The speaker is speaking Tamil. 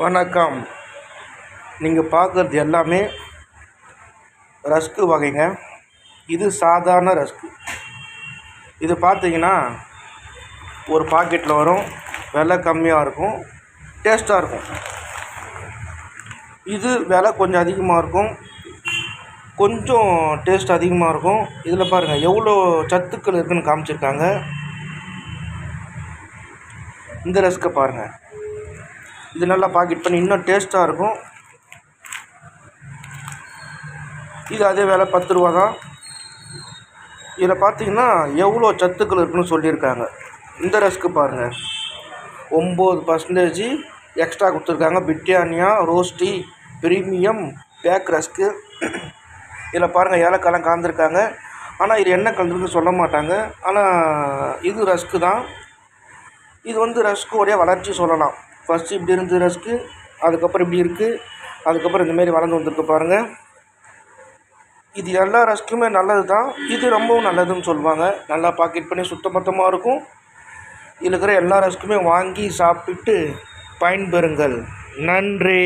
வணக்கம். நீங்கள் பார்க்குறது எல்லாமே ரஸ்க்கு வகைங்க. இது சாதாரண ரஸ்க்கு. இது பார்த்தீங்கன்னா ஒரு பாக்கெட்டில் வரும், விலை கம்மியாக இருக்கும், டேஸ்ட்டாக இருக்கும். இது விலை கொஞ்சம் அதிகமாக இருக்கும், கொஞ்சம் டேஸ்ட் அதிகமாக இருக்கும். இதில் பாருங்கள் எவ்வளோ சத்துக்கள் இருக்குதுன்னு காமிச்சிருக்காங்க. இந்த ரஸ்க்கை பாருங்கள், இது நல்லா பாக்கெட் பண்ணி இன்னும் டேஸ்ட்டாக இருக்கும். இது அதே வேலை 10 ரூபா தான். இதில் பார்த்தீங்கன்னா எவ்வளோ சத்துக்கள் இருக்குன்னு சொல்லியிருக்காங்க. இந்த ரஸ்க்கு பாருங்கள் 9% எக்ஸ்ட்ரா கொடுத்துருக்காங்க. Britannia Rosdi premium back rusk. இதில் பாருங்கள் ஏலக்காய்லாம் கலந்துருக்காங்க. ஆனால் இது என்ன கலந்துருக்குன்னு சொல்ல மாட்டாங்க. ஆனால் இது ரஸ்க்கு தான். இது ரஸ்க்குடைய வளர்ச்சி சொல்லலாம். ஃபஸ்ட்டு இப்படி இருந்தது ரஸ்க்கு, அதுக்கப்புறம் இப்படி இருக்குது, அதுக்கப்புறம் இந்தமாரி வளர்ந்து வந்திருக்கு பாருங்கள். இது எல்லா ரஸ்க்குமே நல்லது தான். இது ரொம்பவும் நல்லதுன்னு சொல்லுவாங்க. நல்லா பாக்கெட் பண்ணி சுத்தபத்தமாக இருக்கும். இதில் இருக்கிற எல்லா ரஸ்க்குமே வாங்கி சாப்பிட்டு பயன்பெறுங்கள். நன்றி.